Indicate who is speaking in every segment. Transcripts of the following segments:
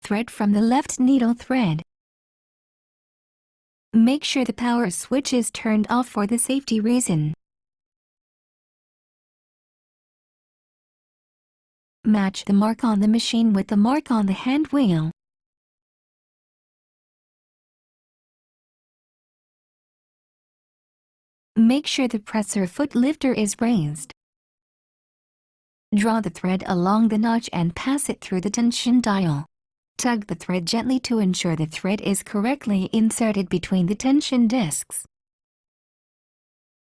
Speaker 1: Thread from the left needle thread. Make sure the power switch is turned off for the safety reason. Match the mark on the machine with the mark on the hand wheel. Make sure the presser foot lifter is raised. Draw the thread along the notch and pass it through the tension dial. Tug the thread gently to ensure the thread is correctly inserted between the tension discs.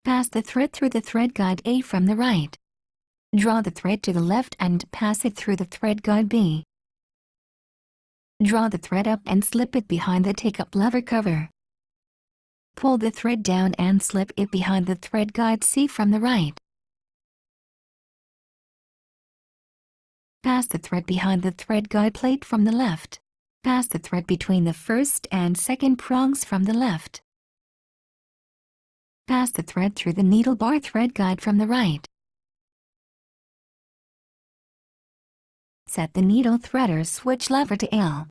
Speaker 1: Pass the thread through the thread guide A from the right. Draw the thread to the left and pass it through the thread guide B. Draw the thread up and slip it behind the take-up lever cover. Pull the thread down and slip it behind the thread guide C from the right. Pass the thread behind the thread guide plate from the left. Pass the thread between the first and second prongs from the left. Pass the thread through the needle bar thread guide from the right. Set the needle threader switch lever to L.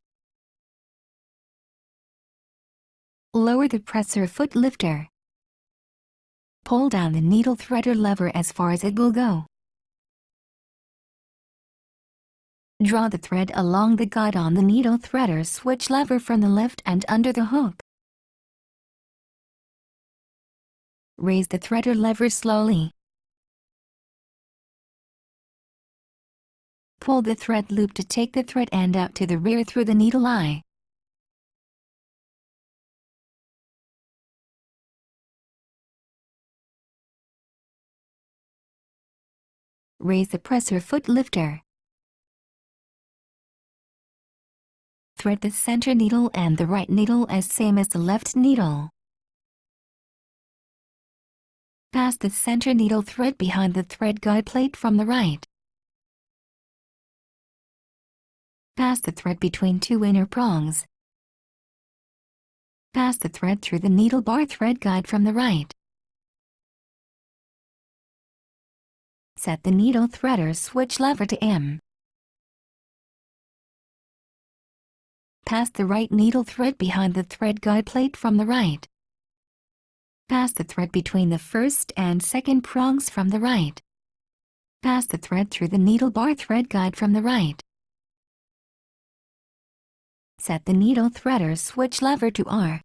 Speaker 1: Lower the presser foot lifter. Pull down the needle threader lever as far as it will go. Draw the thread along the guide on the needle threader switch lever from the left and under the hook. Raise the threader lever slowly. Pull the thread loop to take the thread end out to the rear through the needle eye. Raise the presser foot lifter. Thread the center needle and the right needle as same as the left needle. Pass the center needle thread behind the thread guide plate from the right. Pass the thread between two inner prongs. Pass the thread through the needle bar thread guide from the right. Set the needle threader switch lever to M. Pass the right needle thread behind the thread guide plate from the right. Pass the thread between the first and second prongs from the right. Pass the thread through the needle bar thread guide from the right. Set the needle threader switch lever to R.